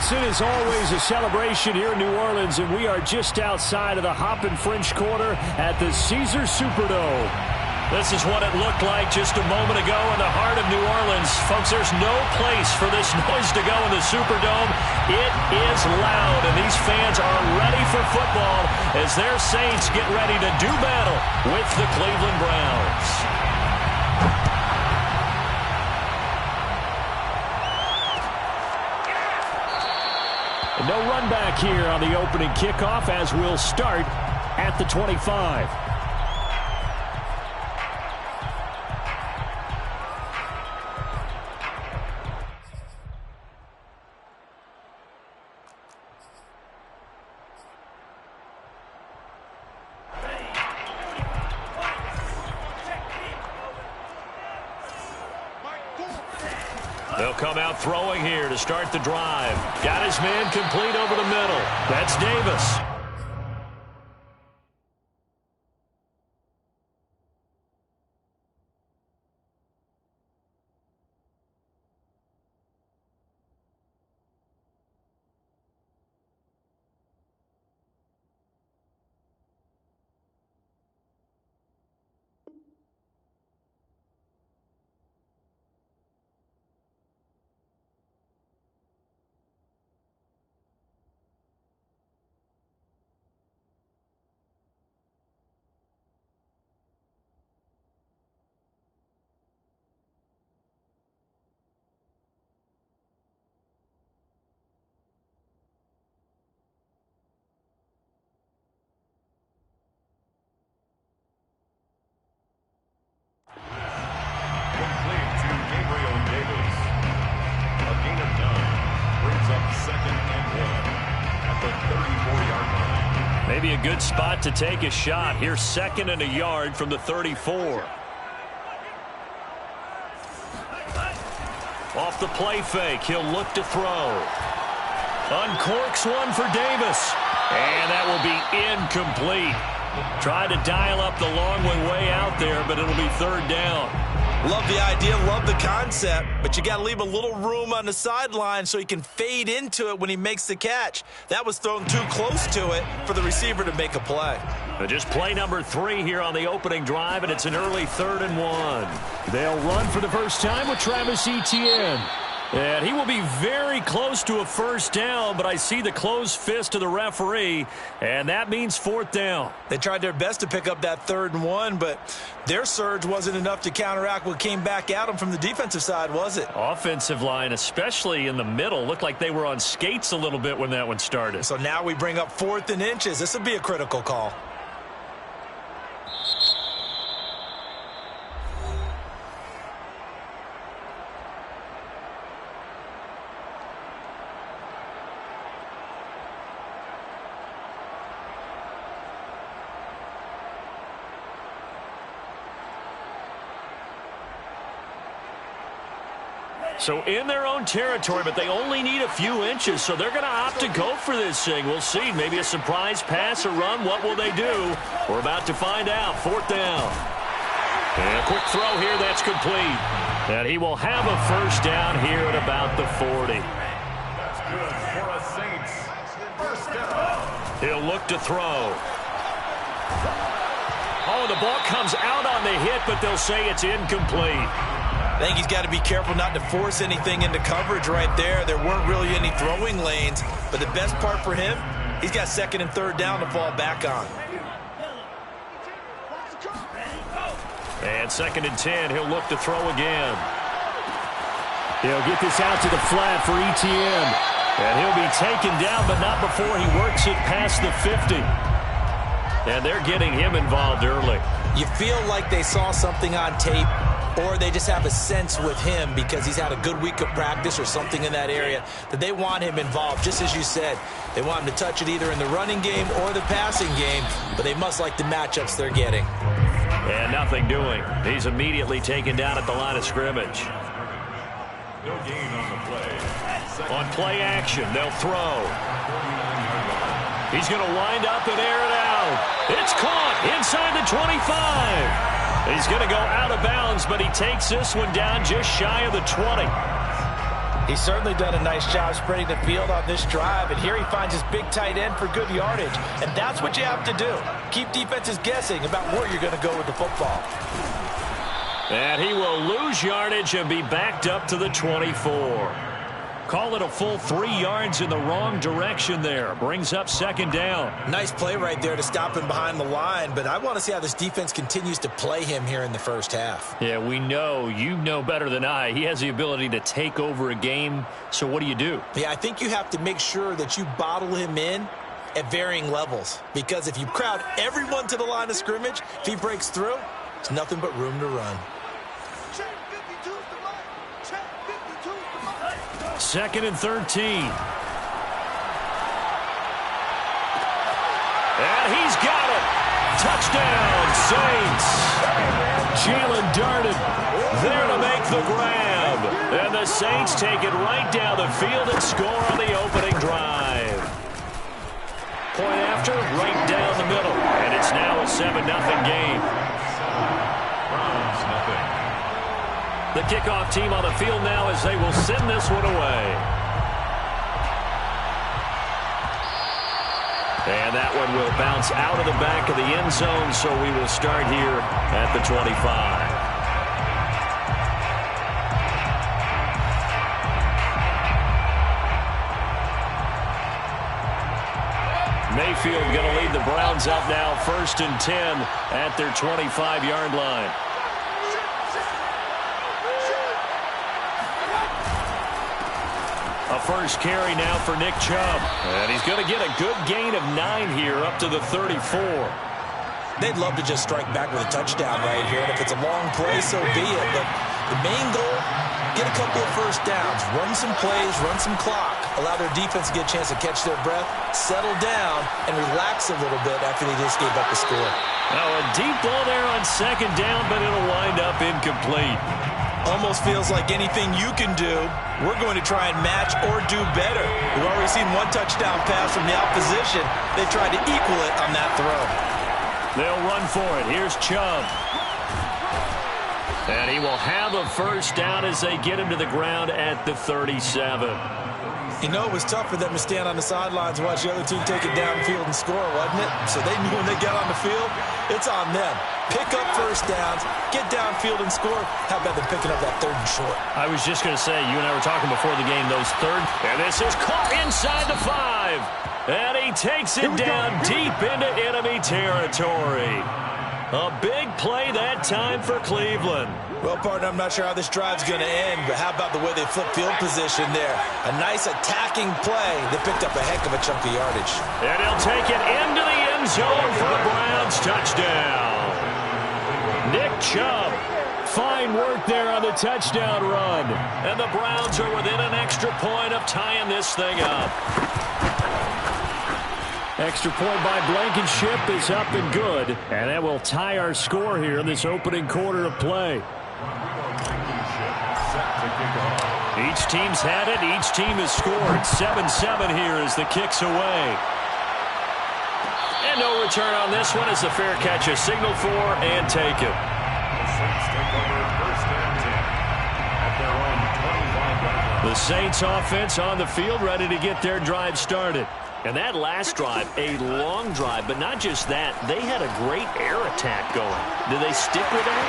It's always a celebration here in New Orleans, and we are just outside of the Hoppin' French Quarter at the Caesars Superdome. This is what it looked like just a moment ago in the heart of New Orleans. Folks, there's no place for this noise to go in the Superdome. It is loud, and these fans are ready for football as their Saints get ready to do battle with the Cleveland Browns. No run back here on the opening kickoff as we'll start at the 25. They'll come out throwing here to start the drive. Got his man complete over the middle. That's Davis. Maybe a good spot to take a shot. Here's 2nd and a yard from the 34. Off the play fake, he'll look to throw. Uncorks one for Davis. And that will be incomplete. Tried to dial up the long way out there, but it'll be 3rd down. Love the idea, love the concept, but you got to leave a little room on the sideline so he can fade into it when he makes the catch. That was thrown too close to it for the receiver to make a play. Just play number 3 here on the opening drive, and it's an early 3rd and 1. They'll run for the first time with Travis Etienne. And he will be very close to a 1st down, but I see the closed fist of the referee, and that means 4th down. They tried their best to pick up that 3rd and 1, but their surge wasn't enough to counteract what came back at them from the defensive side, was it? Offensive line, especially in the middle, looked like they were on skates a little bit when that one started. So now we bring up 4th and inches. This will be a critical call. So in their own territory, but they only need a few inches, so they're going to opt to go for this thing. We'll see. Maybe a surprise pass or run. What will they do? We're about to find out. 4th down. And a quick throw here. That's complete. And he will have a 1st down here at about the 40. That's good for a Saints. 1st down. He'll look to throw. Oh, the ball comes out on the hit, but they'll say it's incomplete. I think he's got to be careful not to force anything into coverage right there. There weren't really any throwing lanes, but the best part for him, he's got 2nd and 3rd down to fall back on. And 2nd and 10, he'll look to throw again. He'll get this out to the flat for Etienne. And he'll be taken down, but not before he works it past the 50. And they're getting him involved early. You feel like they saw something on tape, or they just have a sense with him because he's had a good week of practice or something in that area that they want him involved. Just as you said, they want him to touch it either in the running game or the passing game, but they must like the matchups they're getting. And nothing doing. He's immediately taken down at the line of scrimmage. No gain on the play. On play action, they'll throw. He's going to wind up and air it out. It's caught inside the 25. He's going to go out of bounds, but he takes this one down just shy of the 20. He's certainly done a nice job spreading the field on this drive, and here he finds his big tight end for good yardage. And that's what you have to do. Keep defenses guessing about where you're going to go with the football. And he will lose yardage and be backed up to the 24. Call it a full 3 yards in the wrong direction there. Brings up second down. Nice play right there to stop him behind the line, but I want to see how this defense continues to play him here in the first half. Yeah, we know. You know better than I. He has the ability to take over a game, so what do you do? Yeah, I think you have to make sure that you bottle him in at varying levels, because if you crowd everyone to the line of scrimmage, if he breaks through, it's nothing but room to run. Second and 13. And he's got it. Touchdown, Saints. Jalen darted there to make the grab. And the Saints take it right down the field and score on the opening drive. Point after, right down the middle. And it's now a 7-0 game. The kickoff team on the field now as they will send this one away. And that one will bounce out of the back of the end zone, so we will start here at the 25. Mayfield going to lead the Browns up now, 1st and 10 at their 25-yard line. A first carry now for Nick Chubb. And he's going to get a good gain of 9 here up to the 34. They'd love to just strike back with a touchdown right here. And if it's a long play, so be it. But the main goal, get a couple of first downs. Run some plays, run some clock. Allow their defense to get a chance to catch their breath, settle down, and relax a little bit after they just gave up the score. Now a deep ball there on second down, but it'll wind up incomplete. Almost feels like anything you can do, we're going to try and match or do better. We've already seen one touchdown pass from the opposition. They tried to equal it on that throw. They'll run for it. Here's Chubb. And he will have a first down as they get him to the ground at the 37. You know, it was tough for them to stand on the sidelines and watch the other team take it downfield and score, wasn't it? So they knew when they got on the field, it's on them. Pick up first downs, get downfield and score. How about them picking up that 3rd and short? I was just going to say, you and I were talking before the game, those 3rd. And this is caught inside the 5. And he takes it down deep into enemy territory. A big play that time for Cleveland. Well, partner, I'm not sure how this drive's going to end, but how about the way they flip field position there? A nice attacking play that picked up a heck of a chunk of yardage. And he'll take it into the end zone for a Browns touchdown. Nick Chubb. Fine work there on the touchdown run. And the Browns are within an extra point of tying this thing up. Extra point by Blankenship is up and good. And that will tie our score here in this opening quarter of play. Each team's had it. Each team has scored. 7-7 here as the kick's away. And no return on this one as the fair catch is signaled for and taken. The Saints take over 1st and 10 at their own 25-yard line. The Saints offense on the field ready to get their drive started. And that last drive, a long drive, but not just that. They had a great air attack going. Do they stick with that?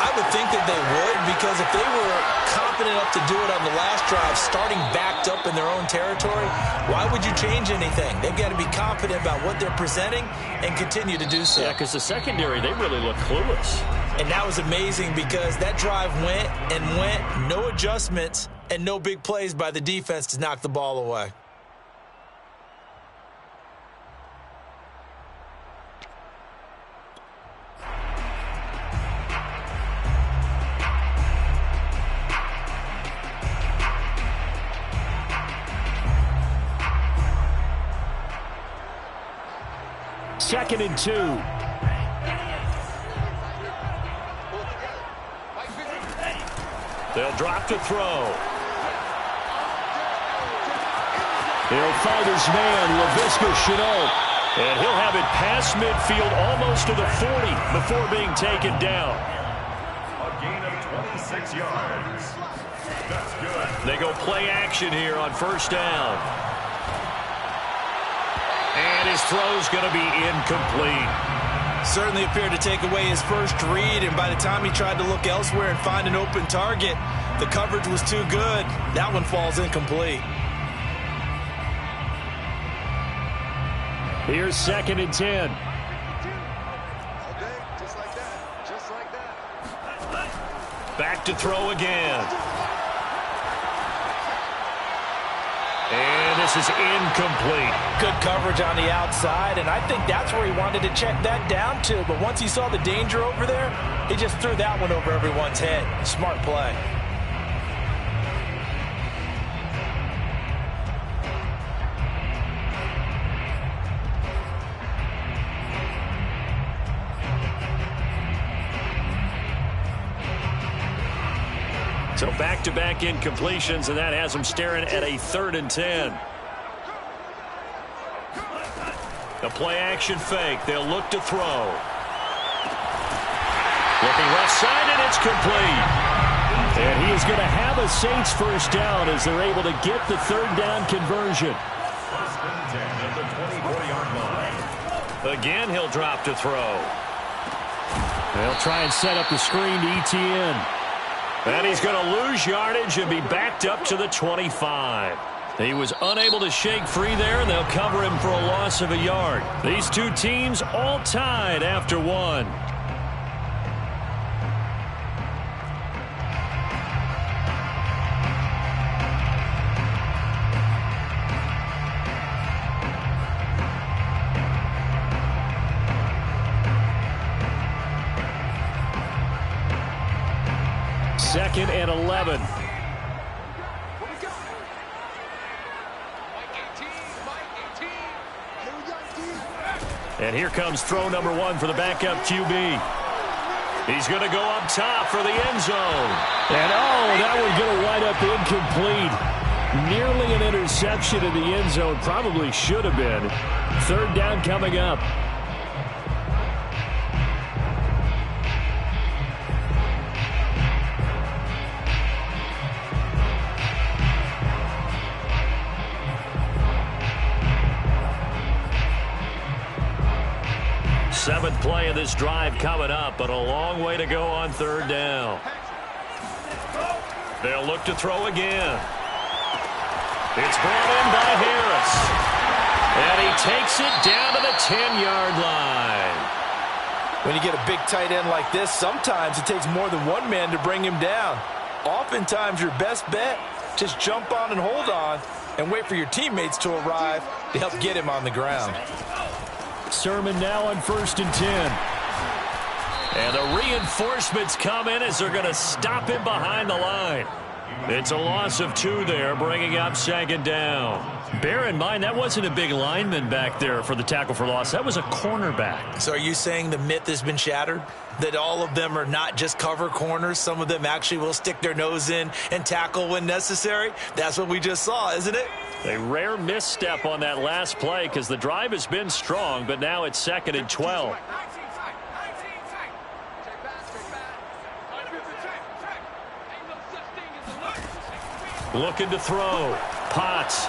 I would think that they would, because if they were confident enough to do it on the last drive, starting backed up in their own territory, why would you change anything? They've got to be confident about what they're presenting and continue to do so. Yeah, because the secondary, they really look clueless. And that was amazing because that drive went and went, no adjustments and no big plays by the defense to knock the ball away. Second and 2. They'll drop to throw. He'll find his man, Laviska Shenault. And he'll have it past midfield almost to the 40 before being taken down. A gain of 26 yards. That's good. They go play action here on first down. And his throw's going to be incomplete. Certainly appeared to take away his first read, and by the time he tried to look elsewhere and find an open target, the coverage was too good. That one falls incomplete. Here's 2nd and 10. Back to throw again. And this is incomplete. Good coverage on the outside, and I think that's where he wanted to check that down to. But once he saw the danger over there, he just threw that one over everyone's head. Smart play. So back-to-back incompletions, and that has them staring at a 3rd and 10. The play-action fake. They'll look to throw. Looking left side, and it's complete. And he is going to have a Saints first down as they're able to get the 3rd down conversion. 1st and 10 at the 24-yard line. Again, he'll drop to throw. They'll try and set up the screen to Etienne. And he's going to lose yardage and be backed up to the 25. He was unable to shake free there, and they'll cover him for a loss of a yard. These two teams all tied after one. Second and 11. And here comes throw number 1 for the backup QB. He's going to go up top for the end zone. And that one's going to wind up incomplete. Nearly an interception in the end zone. Probably should have been. 3rd down coming up. Seventh play of this drive coming up, but a long way to go on 3rd down. They'll look to throw again. It's brought in by Harris. And he takes it down to the 10-yard line. When you get a big tight end like this, sometimes it takes more than one man to bring him down. Oftentimes, your best bet, just jump on and hold on and wait for your teammates to arrive to help get him on the ground. Sermon now on 1st and 10. And the reinforcements come in as they're going to stop him behind the line. It's a loss of 2 there, bringing up 2nd down. Bear in mind, that wasn't a big lineman back there for the tackle for loss. That was a cornerback. So are you saying the myth has been shattered? That all of them are not just cover corners? Some of them actually will stick their nose in and tackle when necessary? That's what we just saw, isn't it? A rare misstep on that last play because the drive has been strong, but now it's 2nd and 12. Looking to throw. Potts.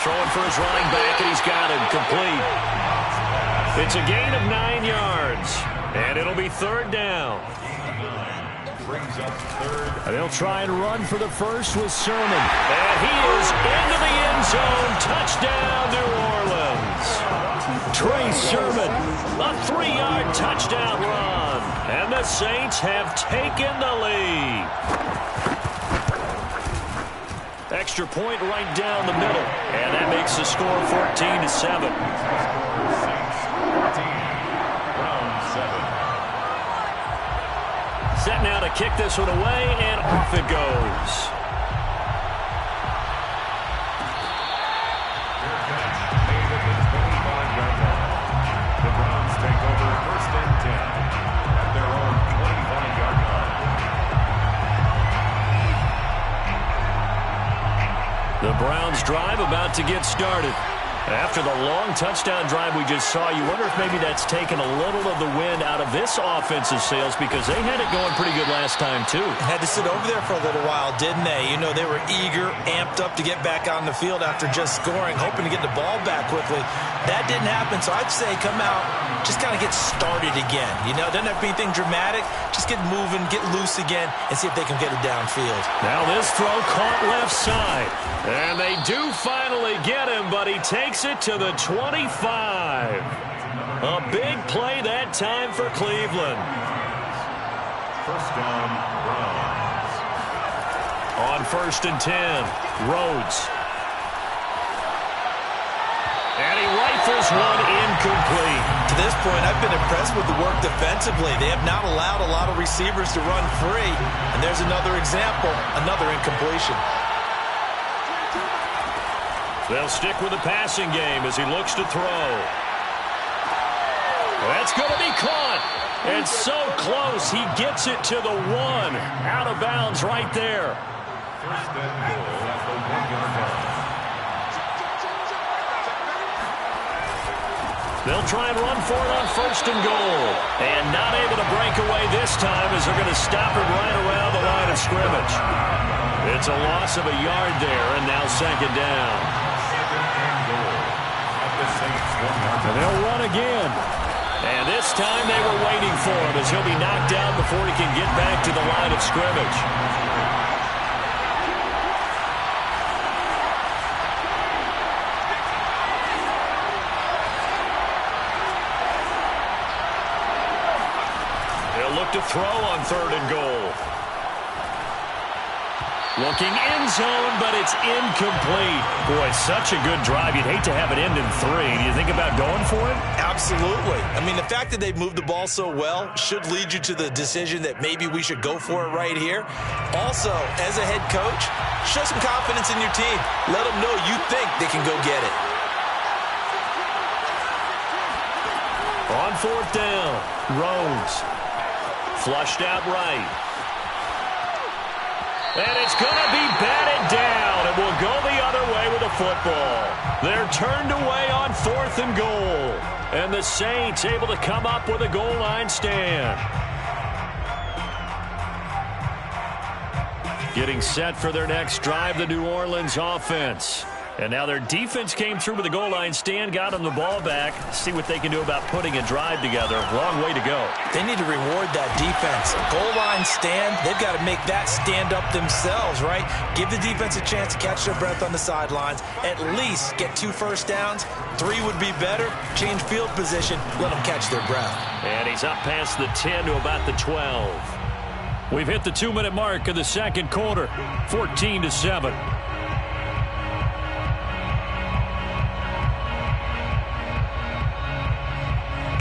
Throwing for his running back, and he's got him complete. It's a gain of 9 yards, and it'll be 3rd down. Brings up 3rd. They'll try and run for the first with Sermon. And he is into the end zone. Touchdown, New Orleans. Trey Sermon. A 3-yard touchdown run. And the Saints have taken the lead. Extra point right down the middle. And that makes the score 14-7. Set now to kick this one away, and off it goes. The Browns take over 1st and 10 at their own 25-yard line. The Browns drive about to get started. After the long touchdown drive we just saw, you wonder if maybe that's taken a little of the wind out of this offensive sails, because they had it going pretty good last time too. Had to sit over there for a little while, didn't they? You know, they were eager, amped up to get back on the field after just scoring, hoping to get the ball back quickly. That didn't happen, so I'd say come out, just kind of get started again. You know, it doesn't have to be anything dramatic. Just get moving, get loose again, and see if they can get it downfield. Now this throw caught left side. And they do finally get him, but he takes it to the 25. A big play that time for Cleveland. First down, Browns. On 1st and 10, Rhodes. And he rifles one incomplete. To this point, I've been impressed with the work defensively. They have not allowed a lot of receivers to run free. And there's another example, another incompletion. They'll stick with the passing game as he looks to throw. That's going to be caught. And so close, he gets it to the 1. Out of bounds right there. First and goal at the 1-yard line. They'll try and run for it on 1st and goal. And not able to break away this time as they're going to stop it right around the line of scrimmage. It's a loss of a yard there, and now 2nd down. And they'll run again. And this time they were waiting for him as he'll be knocked down before he can get back to the line of scrimmage. They'll look to throw on 3rd and goal. Looking end zone, but it's incomplete. Boy, such a good drive. You'd hate to have it end in 3. Do you think about going for it? Absolutely. I mean, the fact that they've moved the ball so well should lead you to the decision that maybe we should go for it right here. Also, as a head coach, show some confidence in your team. Let them know you think they can go get it. On 4th down, Rhodes. Flushed out right. And it's going to be batted down, and will go the other way with the football. They're turned away on 4th and goal. And the Saints able to come up with a goal line stand. Getting set for their next drive, the New Orleans offense. And now their defense came through with the goal line stand, got them the ball back. See what they can do about putting a drive together. Long way to go. They need to reward that defense. Goal line stand, they've got to make that stand up themselves, right? Give the defense a chance to catch their breath on the sidelines. At least get 2 first downs. 3 would be better. Change field position. Let them catch their breath. And he's up past the 10 to about the 12. We've hit the 2-minute mark of the 2nd quarter. 14-7.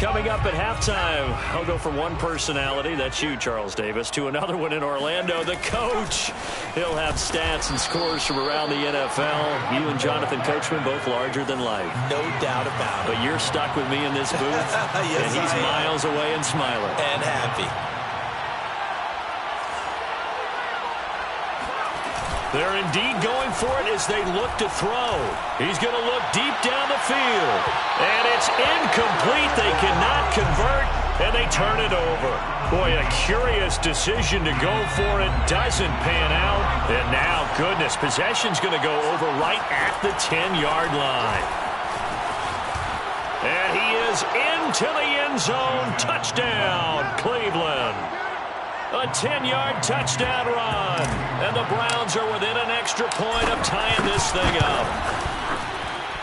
Coming up at halftime, I'll go from one personality, that's you, Charles Davis, to another one in Orlando, the coach. He'll have stats and scores from around the NFL. You and Jonathan Coachman, both larger than life. No doubt about it. But you're stuck with me in this booth, yes, and he's miles away and smiling. And happy. They're indeed going for it as they look to throw. He's going to look deep down the field. And it's incomplete. They cannot convert, and they turn it over. Boy, a curious decision to go for it. Doesn't pan out. And now, goodness, possession's going to go over right at the 10-yard line. And he is into the end zone. Touchdown, Cleveland. A 10-yard touchdown run. And the Browns are within an extra point of tying this thing up.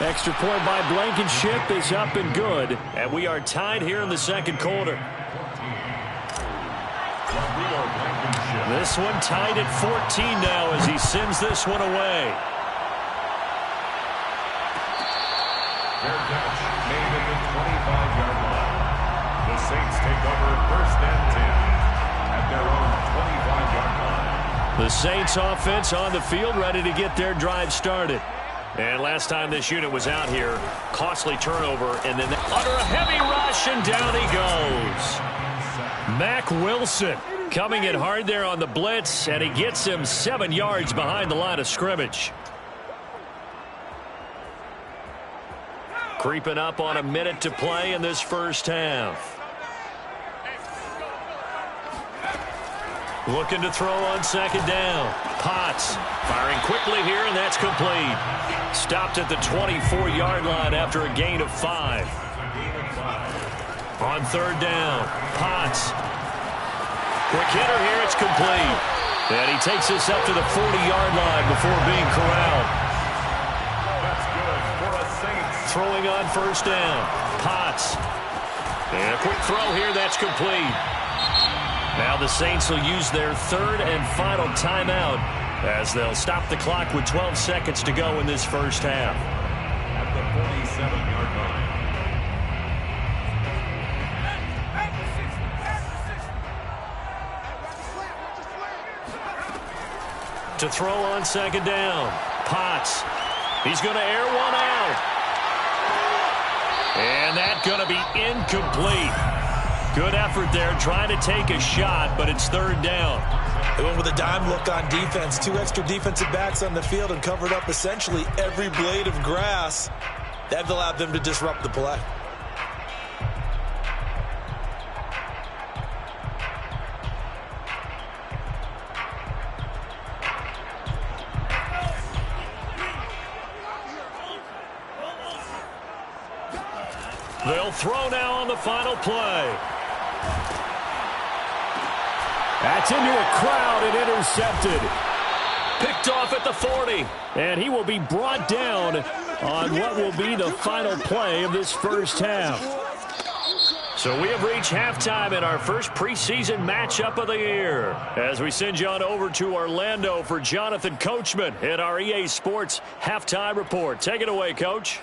Extra point by Blankenship is up and good. And we are tied here in the 2nd quarter. This one tied at 14 now as he sends this one away. Their catch made at the 25-yard line. The Saints take over 1st and 10. Their own 25-yard line. The Saints offense on the field ready to get their drive started. And last time this unit was out here, costly turnover, and then under a heavy rush, and down he goes. Mack Wilson coming in hard there on the blitz, and he gets him 7 yards behind the line of scrimmage. Creeping up on a minute to play in this first half. Looking to throw on second down. Potts firing quickly here, and that's complete. Stopped at the 24-yard line after a gain of 5. On third down, Potts. Quick hitter here, it's complete. And he takes us up to the 40-yard line before being corralled. That's good for a Saints. Throwing on first down, Potts. And a quick throw here, that's complete. Now the Saints will use their third and final timeout as they'll stop the clock with 12 seconds to go in this first half. At the 47-yard line. To throw on second down, Potts. He's going to air one out. And that's going to be incomplete. Good effort there trying to take a shot, but it's third down. They went with a dime look on defense. 2 extra defensive backs on the field and covered up essentially every blade of grass. That allowed them to disrupt the play. They'll throw now on the final play. That's into a crowd and intercepted. Picked off at the 40. And he will be brought down on what will be the final play of this first half. So we have reached halftime in our first preseason matchup of the year. As we send you on over to Orlando for Jonathan Coachman in our EA Sports Halftime Report. Take it away, Coach.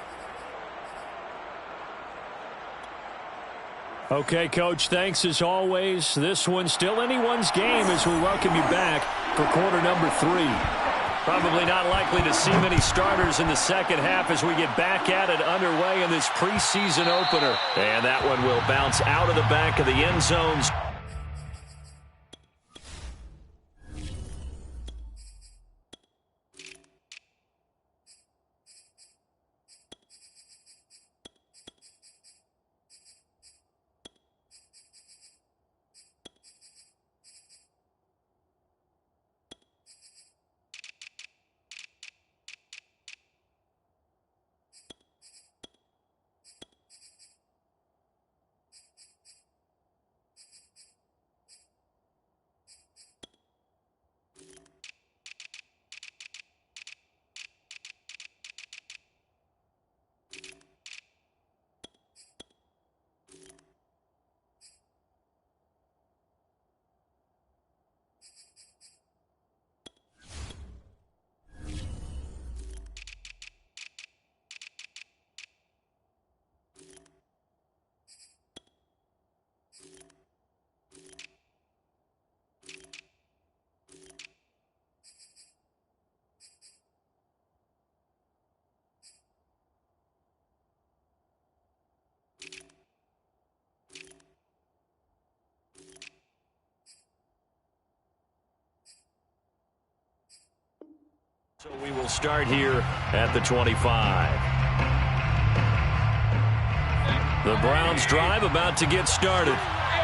Okay, Coach, thanks as always. This one's still anyone's game as we welcome you back for quarter number 3. Probably not likely to see many starters in the second half as we get back at it underway in this preseason opener. And that one will bounce out of the back of the end zones. So we will start here at the 25. The Browns drive about to get started.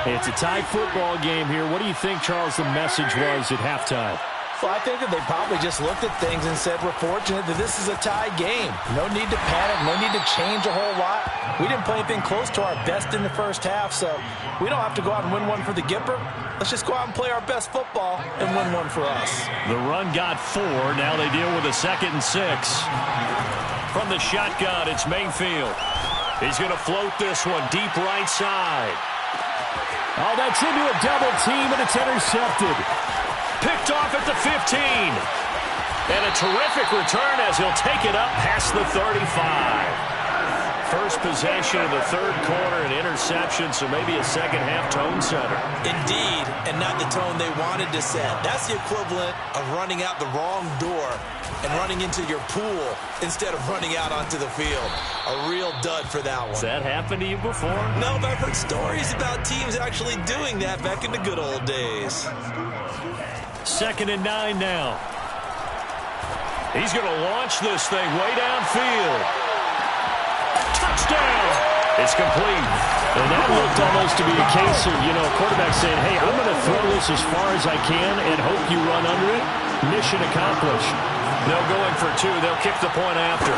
It's a tie football game here. What do you think, Charles, the message was at halftime? Well, I think that they probably just looked at things and said, we're fortunate that this is a tie game. No need to panic, no need to change a whole lot. We didn't play anything close to our best in the first half, so we don't have to go out and win one for the Gipper. Let's just go out and play our best football and win one for us. The run got 4. Now they deal with a 2nd and 6. From the shotgun, it's Mayfield. He's going to float this one deep right side. Oh, that's into a double team, and it's intercepted. Picked off at the 15. And a terrific return as he'll take it up past the 35. First possession of the third quarter, an interception, so maybe a second-half tone setter. Indeed, and not the tone they wanted to set. That's the equivalent of running out the wrong door and running into your pool instead of running out onto the field. A real dud for that one. Has that happened to you before? No, but I've heard stories about teams actually doing that back in the good old days. 2nd and 9 now. He's going to launch this thing way downfield. touchdown. It's complete. And that looked almost to be a case of, a quarterback saying, hey, I'm going to throw this as far as I can and hope you run under it. Mission accomplished. They'll go in for two. They'll kick the point after.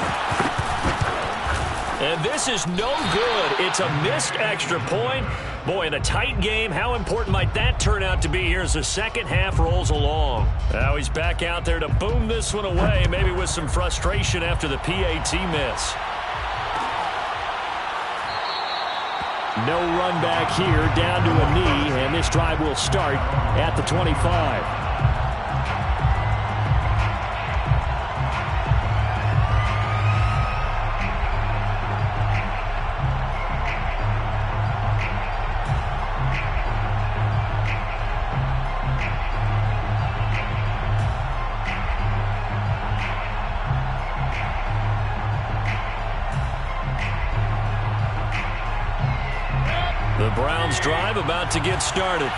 And this is no good. It's a missed extra point. Boy, in a tight game, how important might that turn out to be here as the second half rolls along? Now he's back out there to boom this one away, maybe with some frustration after the PAT miss. No run back here, down to a knee, and this drive will start at the 25. The Browns drive about to get started.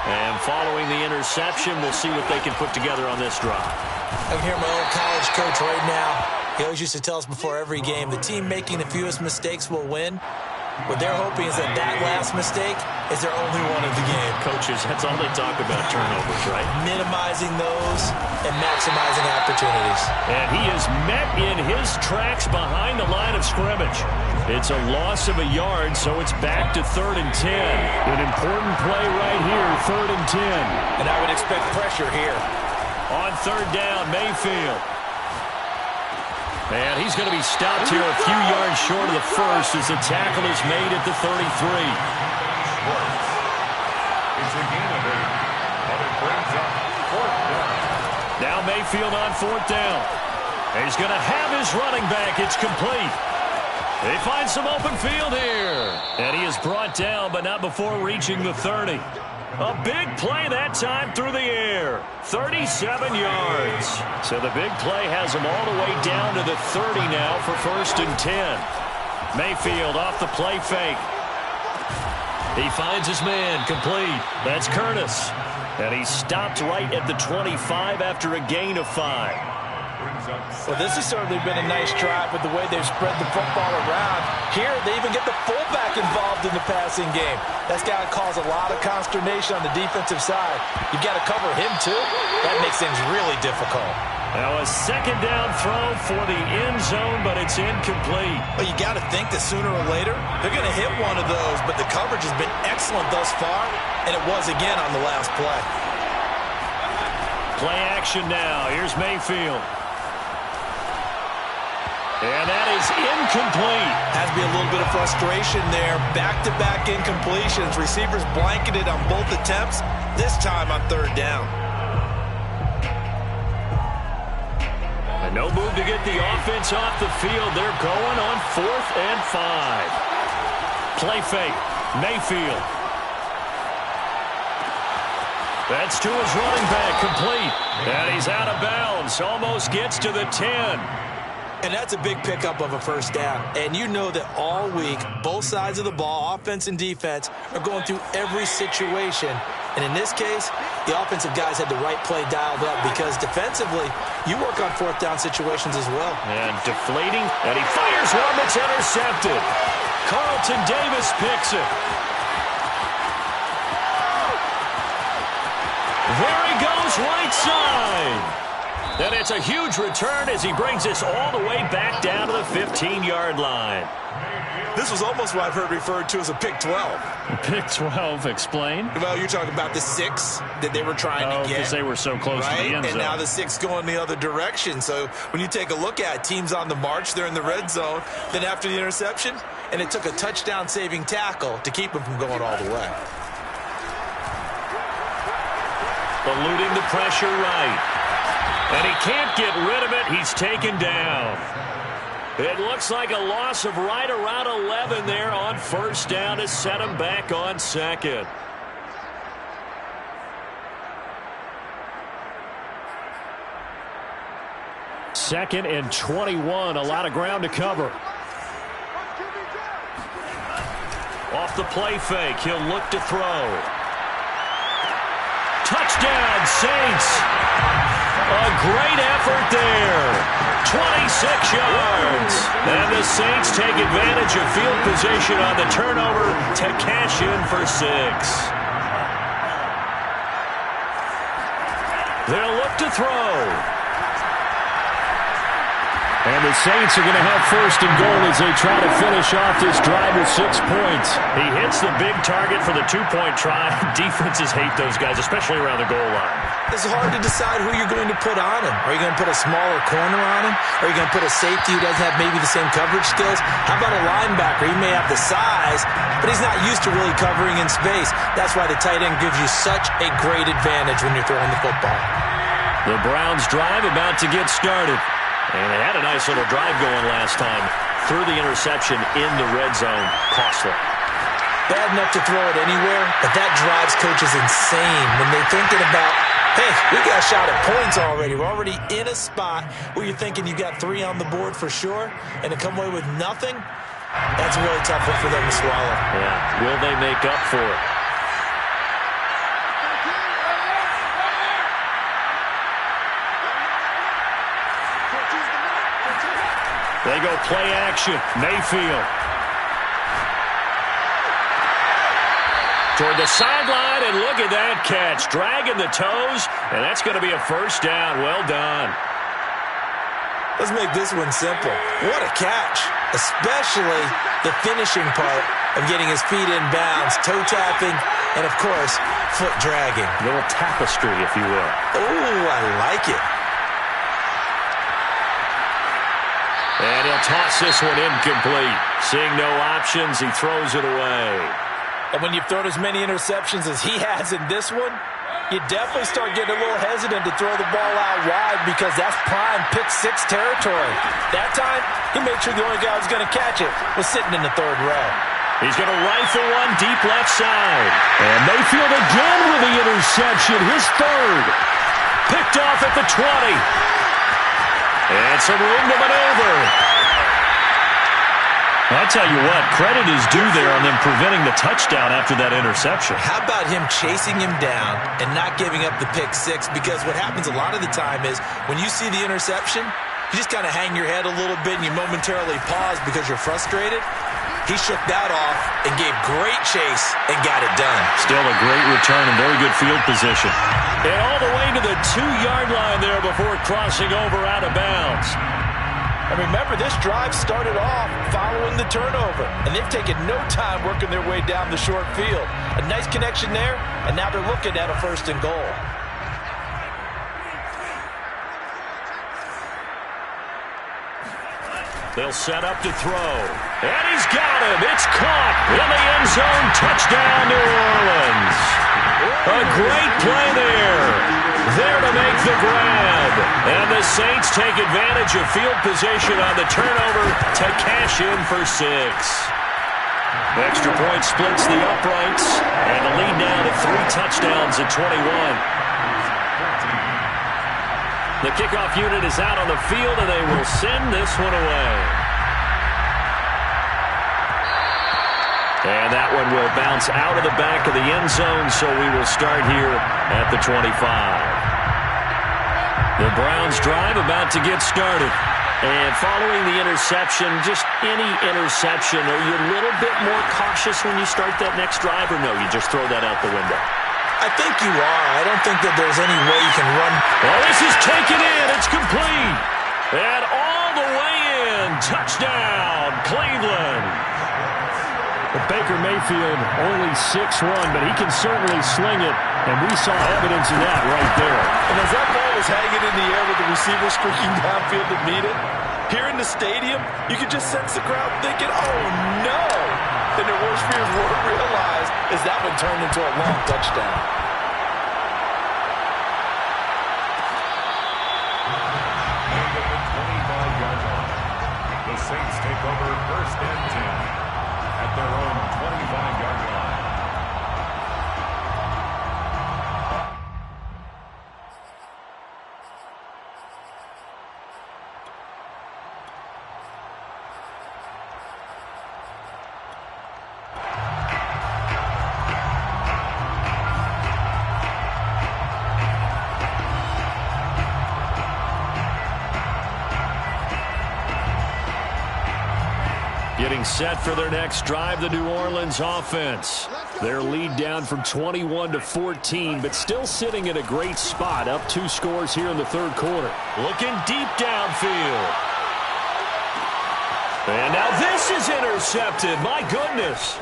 And following the interception, we'll see what they can put together on this drive. I can hear my old college coach right now. He always used to tell us before every game, the team making the fewest mistakes will win. What they're hoping is that last mistake is their only one of the game. Coaches, that's all they talk about, turnovers, right? Minimizing those and maximizing opportunities. And he is met in his tracks behind the line of scrimmage. It's a loss of a yard, so it's back to 3rd and 10. An important play right here, 3rd and 10. And I would expect pressure here. On 3rd down, Mayfield. And he's going to be stopped here a few yards short of the first as the tackle is made at the 33. It's a gain of 8, and it brings up 4th down. Now Mayfield on 4th down. And he's going to have his running back. It's complete. They find some open field here. And he is brought down, but not before reaching the 30. A big play that time through the air. 37 yards. So the big play has him all the way down to the 30 now for 1st and 10. Mayfield off the play fake. He finds his man complete. That's Curtis. And he's stopped right at the 25 after a gain of 5. Well, this has certainly been a nice drive with the way they've spread the football around. Here, they even get the fullback involved in the passing game. That's got to cause a lot of consternation on the defensive side. You've got to cover him, too. That makes things really difficult. Now a 2nd down throw for the end zone, but it's incomplete. Well, you got to think that sooner or later, they're going to hit one of those, but the coverage has been excellent thus far, and it was again on the last play. Play action now. Here's Mayfield. And that is incomplete. Has to be a little bit of frustration there. Back-to-back incompletions. Receivers blanketed on both attempts, this time on 3rd down. And no move to get the offense off the field. They're going on 4th and 5. Play fake. Mayfield. That's to his running back, complete. And he's out of bounds. Almost gets to the 10. And that's a big pickup of a 1st down. And you know that all week, both sides of the ball, offense and defense, are going through every situation. And in this case, the offensive guys had the right play dialed up because defensively, you work on 4th down situations as well. And deflating, and he fires one that's intercepted. Carlton Davis picks it. There he goes, right side. And it's a huge return as he brings this all the way back down to the 15-yard line. This was almost what I've heard referred to as a pick 12. Pick 12, explain. Well, you're talking about the 6 that they were trying to get. Because they were so close to the end zone. And now the 6 going the other direction. So when you take a look at teams on the march, they're in the red zone. Then after the interception, and it took a touchdown-saving tackle to keep them from going all the way. Eluding the pressure right. And he can't get rid of it. He's taken down. It looks like a loss of right around 11 there on 1st down to set him back on 2nd. Second and 21. A lot of ground to cover. Off the play fake. He'll look to throw. Touchdown, Saints. A great effort there. 26 yards. And the Saints take advantage of field position on the turnover to cash in for 6. They'll look to throw. And the Saints are going to have first and goal as they try to finish off this drive with 6 points. He hits the big target for the 2-point try. Defenses hate those guys, especially around the goal line. It's hard to decide who you're going to put on him. Are you going to put a smaller corner on him? Are you going to put a safety who doesn't have maybe the same coverage skills? How about a linebacker? He may have the size, but he's not used to really covering in space. That's why the tight end gives you such a great advantage when you're throwing the football. The Browns drive about to get started. And they had a nice little drive going last time. Threw the interception in the red zone. Costly. Bad enough to throw it anywhere, but that drives coaches insane when they're thinking about, hey, we got a shot at points already. We're already in a spot where you're thinking you got 3 on the board for sure, and to come away with nothing, that's a really tough one for them to swallow. Yeah, will they make up for it? They go play action. Mayfield. Toward the sideline, and look at that catch. Dragging the toes, and that's going to be a first down. Well done. Let's make this one simple. What a catch, especially the finishing part of getting his feet in bounds, toe tapping, and, of course, foot dragging. A little tapestry, if you will. Oh, I like it. And he'll toss this one incomplete. Seeing no options, he throws it away. And when you've thrown as many interceptions as he has in this one, you definitely start getting a little hesitant to throw the ball out wide because that's prime pick-6 territory. That time, he made sure the only guy who was going to catch it was sitting in the 3rd row. He's going to rifle one deep left side. And Mayfield again with the interception, his 3rd. Picked off at the 20. And some room to maneuver. I tell you what, credit is due there on them preventing the touchdown after that interception. How about him chasing him down and not giving up the pick-6? Because what happens a lot of the time is when you see the interception, you just kind of hang your head a little bit and you momentarily pause because you're frustrated. He shook that off and gave great chase and got it done. Still a great return and very good field position. And all the way to the 2-yard line there before crossing over out of bounds. And remember, this drive started off following the turnover. And they've taken no time working their way down the short field. A nice connection there, and now they're looking at a 1st and goal. They'll set up to throw. And he's got him. It's caught in the end zone. Touchdown, New Orleans. A great play there. There to make the grab. And the Saints take advantage of field position on the turnover to cash in for 6. Extra point splits the uprights. And the lead now to 3 touchdowns at 21. The kickoff unit is out on the field, and they will send this one away. And that one will bounce out of the back of the end zone, so we will start here at the 25. The Browns drive about to get started. And following the interception, just any interception, are you a little bit more cautious when you start that next drive, or no, you just throw that out the window? I think you are. I don't think that there's any way you can run. Well, this is taken in. It's complete. And all the way in. Touchdown, Cleveland. But Baker Mayfield only 6'1", but he can certainly sling it, and we saw evidence of that right there. And as that ball was hanging in the air with the receiver streaking downfield to meet it, here in the stadium, you could just sense the crowd thinking, oh, no. And their worst fears were realized as that one turned into a long touchdown. And at the 25-yard line, the Saints take over 1st and 10 at their own 25-yard line. set for their next drive, the New Orleans offense. Their lead down from 21 to 14, but still sitting in a great spot, up 2 scores here in the third quarter. Looking deep downfield. And now this is intercepted. My goodness.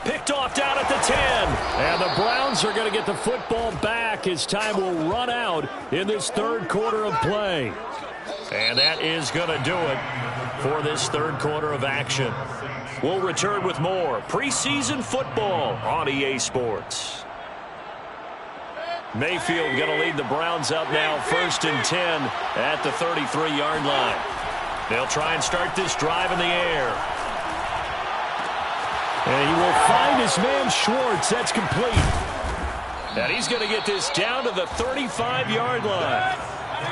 Picked off down at the 10. And the Browns are going to get the football back as time will run out in this third quarter of play. And that is going to do it for this third quarter of action. We'll return with more preseason football on EA Sports. Mayfield going to lead the Browns up now, 1st and 10 at the 33-yard line. They'll try and start this drive in the air. And he will find his man Schwartz. That's complete. And he's going to get this down to the 35-yard line.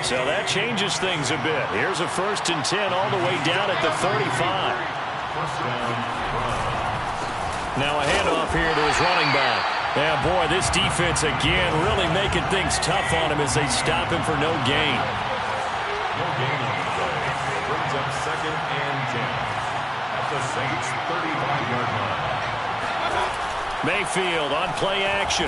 So that changes things a bit. Here's a 1st and 10 all the way down at the 35. Now a handoff here to his running back. Yeah, boy, this defense again really making things tough on him as they stop him for no gain. No gain on the play. Brings up 2nd and 10 at the Saints' 35-yard line. Mayfield on play action.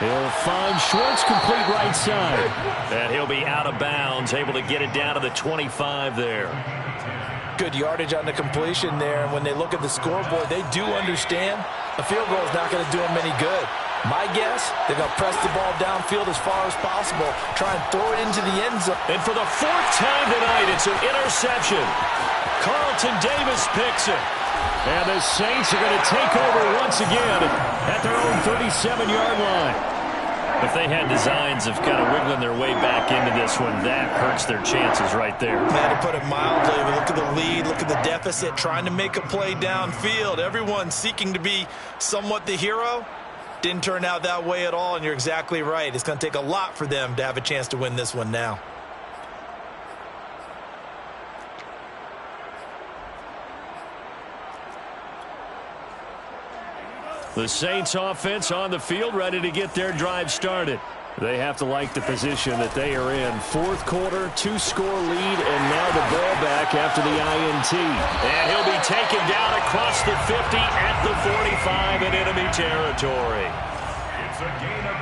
He'll find Schwartz, complete right side. And he'll be out of bounds, able to get it down to the 25 there. Good yardage on the completion there. And when they look at the scoreboard, they do understand a field goal is not going to do them any good. My guess, they're going to press the ball downfield as far as possible, try and throw it into the end zone. And for the 4th time tonight, it's an interception. Carlton Davis picks it. And the Saints are going to take over once again at their own 37-yard line. If they had designs of kind of wiggling their way back into this one, that hurts their chances right there. Man, to put it mildly, look at the lead, look at the deficit, trying to make a play downfield. Everyone seeking to be somewhat the hero. Didn't turn out that way at all, and you're exactly right. It's going to take a lot for them to have a chance to win this one now. The Saints offense on the field, ready to get their drive started. They have to like the position that they are in. 4th quarter, 2-score lead, and now the ball back after the INT. And he'll be taken down across the 50 at the 45 in enemy territory. It's a gain of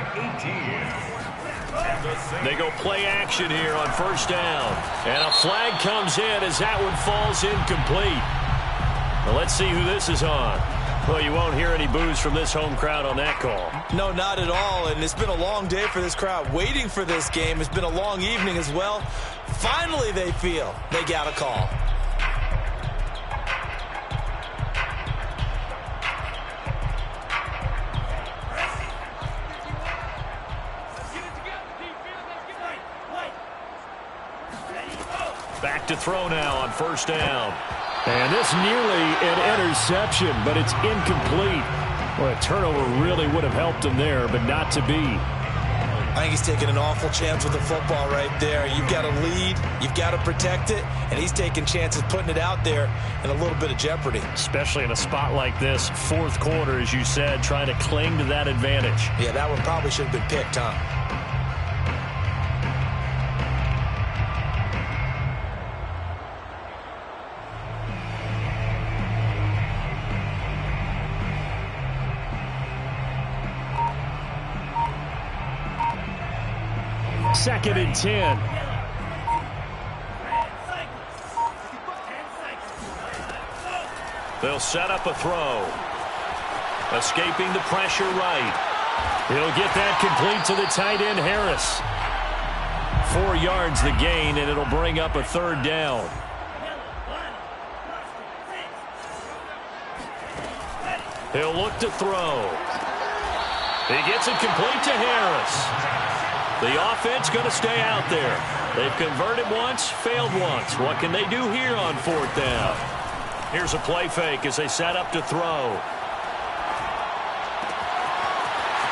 18. They go play action here on 1st down. And a flag comes in as that one falls incomplete. Well, let's see who this is on. Well, you won't hear any boos from this home crowd on that call. No, not at all. And it's been a long day for this crowd waiting for this game. It's been a long evening as well. Finally, they feel they got a call. Back to throw now on 1st down. And this nearly an interception, but it's incomplete. Well, a turnover really would have helped him there, but not to be. I think he's taking an awful chance with the football right there. You've got to lead, you've got to protect it, and he's taking chances putting it out there in a little bit of jeopardy. Especially in a spot like this, 4th quarter, as you said, trying to cling to that advantage. Yeah, that one probably should have been picked, huh? Second and 10. They'll set up a throw. Escaping the pressure right. He'll get that complete to the tight end, Harris. 4 yards the gain, and it'll bring up a 3rd down. He'll look to throw. He gets it complete to Harris. The offense going to stay out there. They've converted once, failed once. What can they do here on 4th down? Here's a play fake as they set up to throw.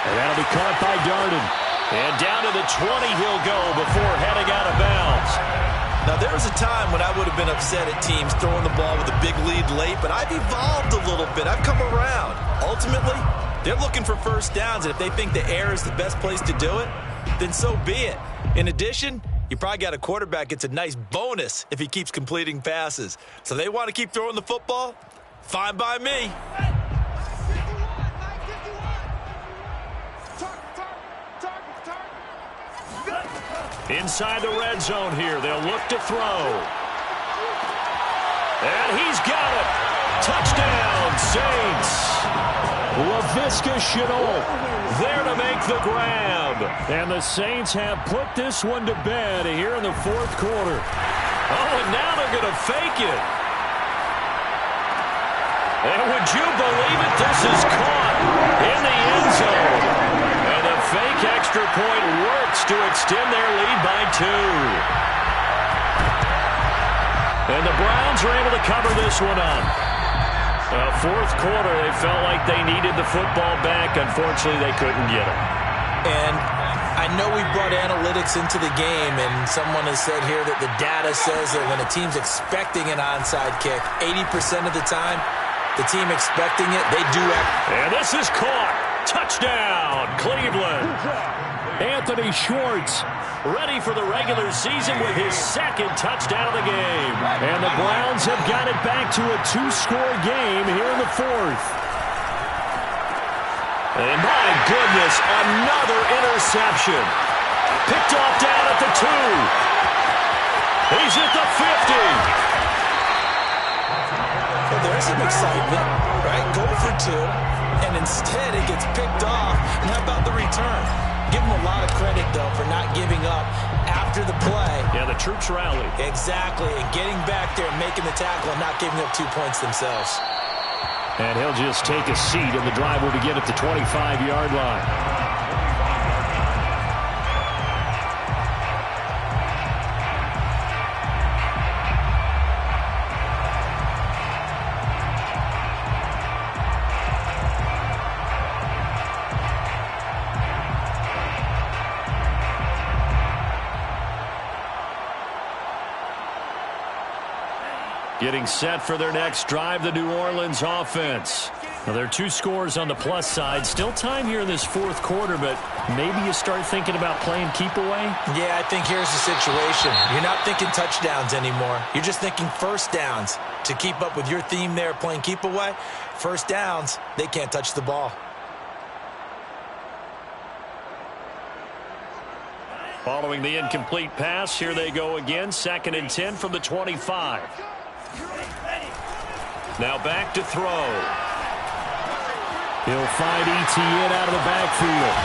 And that'll be caught by Darden. And down to the 20 he'll go before heading out of bounds. Now, there was a time when I would have been upset at teams throwing the ball with a big lead late, but I've evolved a little bit. I've come around. Ultimately, they're looking for 1st downs, and if they think the air is the best place to do it, then so be it. In addition, You probably got a quarterback gets a nice bonus if he keeps completing passes. So they want to keep throwing the football? Fine by me. Inside the red zone here, they'll look to throw. And he's got it. Touchdown, Saints. Laviska Shenault there to make the grab. And the Saints have put this one to bed here in the fourth quarter. Oh, and now they're going to fake it. And would you believe it? This is caught in the end zone. And the fake extra point works to extend their lead by 2. And the Browns are able to cover this one up. Fourth quarter, they felt like they needed the football back. Unfortunately, they couldn't get it. And I know we brought analytics into the game, and someone has said here that the data says that when a team's expecting an onside kick, 80% of the time, the team expecting it, they do act. And this is caught. Touchdown, Cleveland. Anthony Schwartz ready for the regular season with his second touchdown of the game. And the Browns have got it back to a 2-score game here in the fourth. And my goodness, another interception. Picked off down at the 2. He's at the 50. Well, there's some excitement, right? Go for 2, and instead it gets picked off. And how about the return? Give them a lot of credit, though, for not giving up after the play. Yeah, the troops rallied. Exactly, and getting back there and making the tackle and not giving up 2 points themselves. And he'll just take a seat, and the drive will begin at the 25-yard line. Getting set for their next drive, the New Orleans offense. Now, there are 2 scores on the plus side. Still time here in this fourth quarter, but maybe you start thinking about playing keep away? Yeah, I think here's the situation. You're not thinking touchdowns anymore. You're just thinking first downs. To keep up with your theme there, playing keep away, first downs, they can't touch the ball. Following the incomplete pass, here they go again. 2nd and 10 from the 25. Now back to throw. He'll find Etienne out of the backfield.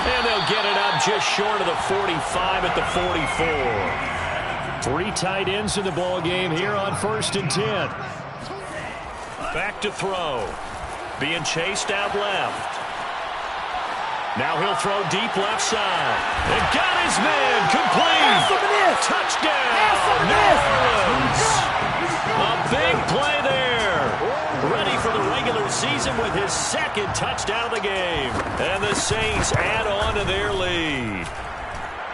And they'll get it up just short of the 45 at the 44. 3 tight ends in the ball game here on 1st and 10. Back to throw. Being chased out left. Now he'll throw deep left side. And got his man complete. Touchdown, New Orleans. A big play there. Ready for the regular season with his 2nd touchdown of the game. And the Saints add on to their lead.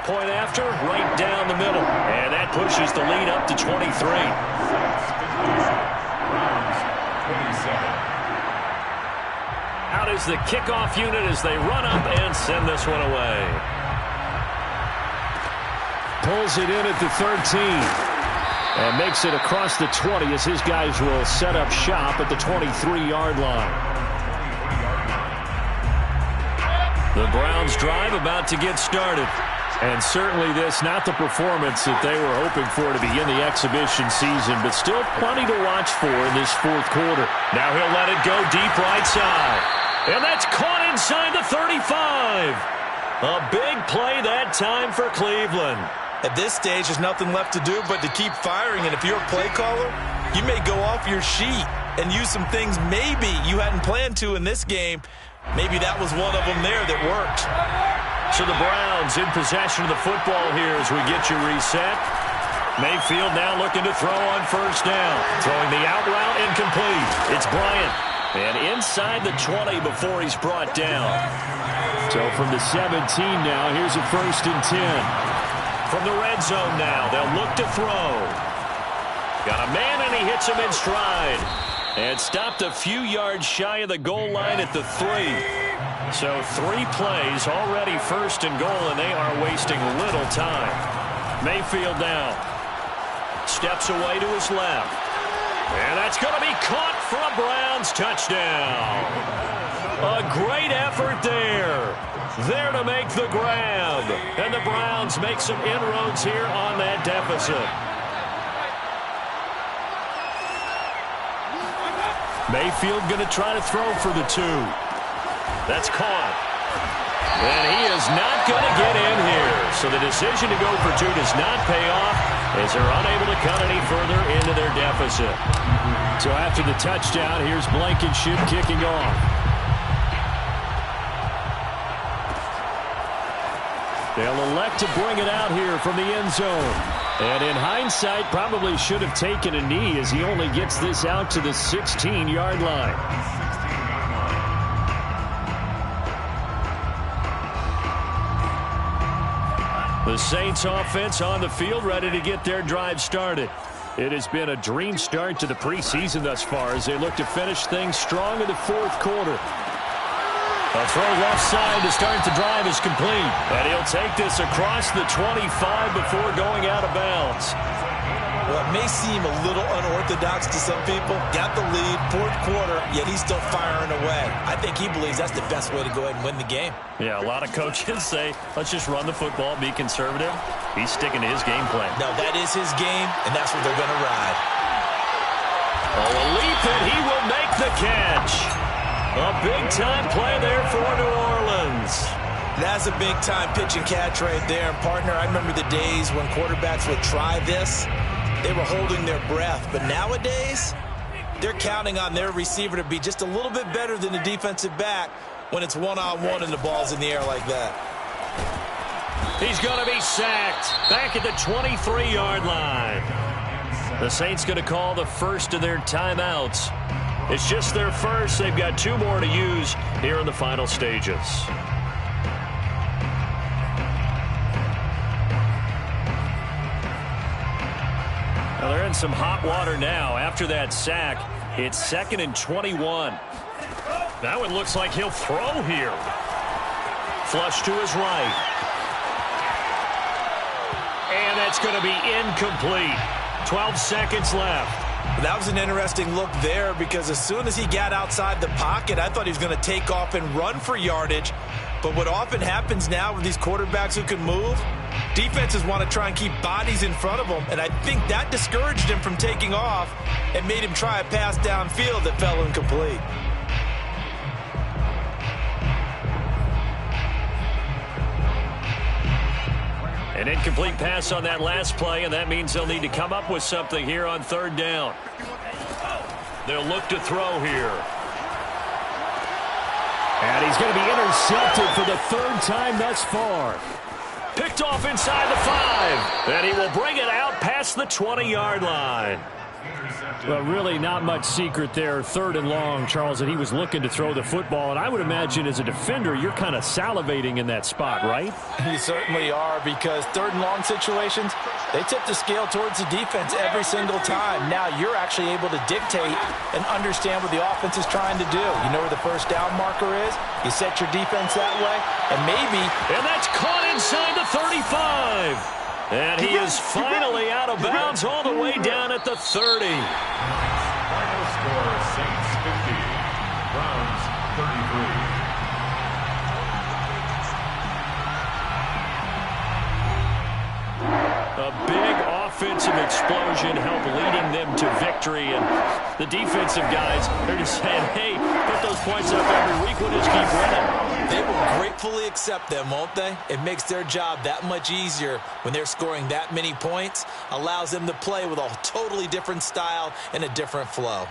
Point after, right down the middle. And that pushes the lead up to 23. Out is the kickoff unit as they run up and send this one away. Pulls it in at the 13. And makes it across the 20 as his guys will set up shop at the 23-yard line. The Browns drive about to get started. And certainly this, not the performance that they were hoping for to begin the exhibition season, but still plenty to watch for in this fourth quarter. Now he'll let it go deep right side. And that's caught inside the 35. A big play that time for Cleveland. At this stage, there's nothing left to do but to keep firing. And if you're a play caller, you may go off your sheet and use some things maybe you hadn't planned to in this game. Maybe that was one of them there that worked. So the Browns in possession of the football here as we get you reset. Mayfield now looking to throw on 1st down. Throwing the out route incomplete. It's Bryant. And inside the 20 before he's brought down. So from the 17 now, here's a 1st and 10. From the red zone now, they'll look to throw. Got a man, and he hits him in stride. And stopped a few yards shy of the goal line at the 3. So 3 plays, already 1st and goal, and they are wasting little time. Mayfield now. Steps away to his left. And that's going to be caught for a Browns touchdown. A great effort there. There to make the grab. And the Browns make some inroads here on that deficit. Mayfield going to try to throw for the 2. That's caught. And he is not going to get in here. So the decision to go for 2 does not pay off as they're unable to cut any further into their deficit. So after the touchdown, here's Blankenship kicking off. They'll elect to bring it out here from the end zone. And in hindsight, probably should have taken a knee as he only gets this out to the 16-yard line. The Saints offense on the field, ready to get their drive started. It has been a dream start to the preseason thus far as they look to finish things strong in the fourth quarter. A throw left side to start the drive is complete. And he'll take this across the 25 before going out of bounds. Well, it may seem a little unorthodox to some people. Got the lead, fourth quarter, yet he's still firing away. I think he believes that's the best way to go ahead and win the game. Yeah, a lot of coaches say, let's just run the football, be conservative. He's sticking to his game plan. Now, that is his game, and that's what they're going to ride. Oh, a leap, and he will make the catch. A big-time play there for New Orleans. That's a big-time pitch and catch right there. And, partner, I remember the days when quarterbacks would try this. They were holding their breath. But nowadays, they're counting on their receiver to be just a little bit better than the defensive back when it's one-on-one and the ball's in the air like that. He's going to be sacked back at the 23-yard line. The Saints going to call the first of their timeouts. It's just their first. They've got 2 more to use here in the final stages. Well, they're in some hot water now. After that sack, it's 2nd and 21. That one looks like he'll throw here. Flush to his right. And that's going to be incomplete. 12 seconds left. That was an interesting look there because as soon as he got outside the pocket, I thought he was going to take off and run for yardage. But what often happens now with these quarterbacks who can move, defenses want to try and keep bodies in front of them. And I think that discouraged him from taking off and made him try a pass downfield that fell incomplete. An incomplete pass on that last play, and that means they'll need to come up with something here on 3rd down. They'll look to throw here. And he's going to be intercepted for the 3rd time thus far. Picked off inside the 5, and he will bring it out past the 20-yard line. Well, really not much secret there. 3rd and long, Charles, and he was looking to throw the football. And I would imagine as a defender, you're kind of salivating in that spot, right? You certainly are, because 3rd and long situations, they tip the scale towards the defense every single time. Now you're actually able to dictate and understand what the offense is trying to do. You know where the first down marker is. You set your defense that way, and maybe... And that's caught inside the 35. And he is finally out of bounds all the way down at the 30. Final score, Saints 50, Browns 33. A big offensive explosion helped leading them to victory. And the defensive guys, they're just saying, hey, put those points up every week. We'll just keep winning. They will gratefully accept them, won't they? It makes their job that much easier when they're scoring that many points. Allows them to play with a totally different style and a different flow.